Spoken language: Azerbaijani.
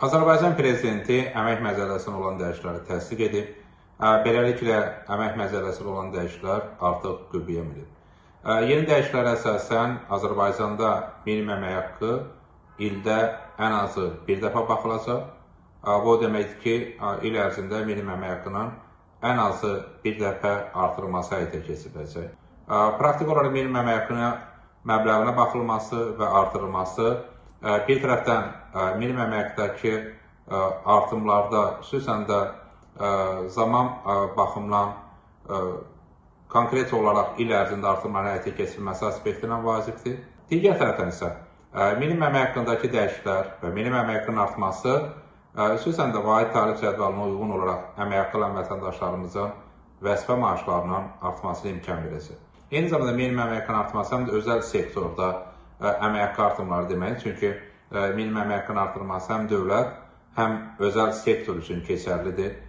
Azərbaycan Prezidenti əmək məcəlləsinə olan dəyişiklikləri təsdiq edib. Beləliklə, əmək məcəlləsinə olan dəyişikliklər artıq qüvvəyə minib. Yeni dəyişikliklərə əsasən Azərbaycanda minimum əmək haqqı ildə ən azı bir dəfə baxılacaq. Bu deməkdir ki, il ərzində minimum əmək haqqının ən azı bir dəfə artırılması həyata keçiriləcək. Praktik olaraq minimum əmək haqqının məbləğinə baxılması və artırılması bir tərəfdən minimum əmək haqqındakı artımlarda, xüsusən də zaman baxımından konkret olaraq il ərzində artımların həyata keçirilməsi aspektindən vacibdir. Digər tərəfdən isə minimum əmək haqqındakı dəyişikliklər və minimum əmək haqqının artması xüsusən də vahid tarif cədvəlinə uyğun olaraq əmək haqqı alan vətəndaşlarımızın vəzifə maaşlarının artmasına imkan verəcək. Eyni zamanda minimum əmək haqqının artması həm də özəl sektorda əmək haqqı artımları demək. Çünki minimum əmək haqqının artırılması həm dövlət, həm özəl sektor üçün keçərlidir.